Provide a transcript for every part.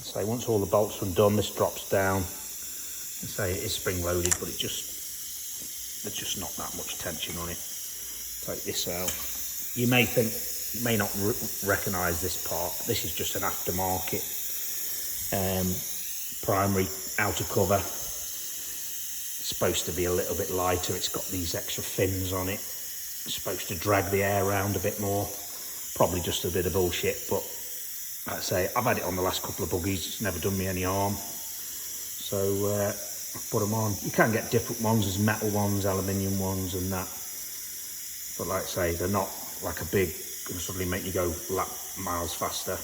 Say once all the bolts are undone, this drops down. Say it is spring loaded, but there's just not that much tension on it. Take this out. You may not recognise this part. This is just an aftermarket primary outer cover. It's supposed to be a little bit lighter. It's got these extra fins on it. It's supposed to drag the air around a bit more. Probably just a bit of bullshit, but like I say, I've had it on the last couple of buggies. It's never done me any harm. So I put them on. You can get different ones. There's metal ones, aluminium ones and that. But like I say, they're not like a big, gonna suddenly make you go lap miles faster.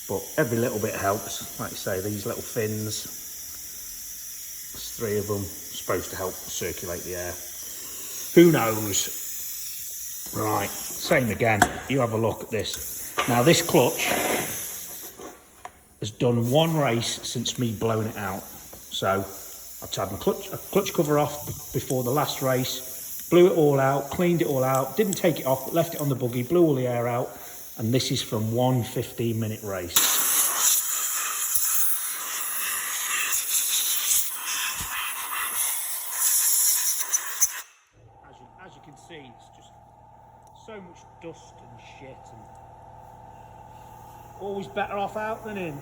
But every little bit helps. Like you say, these little fins, there's 3 of them, supposed to help circulate the air. Who knows? Right, same again. You have a look at this. Now this clutch has done 1 race since me blowing it out. So I've had my clutch cover off before the last race, blew it all out, cleaned it all out, didn't take it off, but left it on the buggy, blew all the air out, and this is from 1 15-minute race. As you can see, it's just so much dust and shit, and always better off out than in.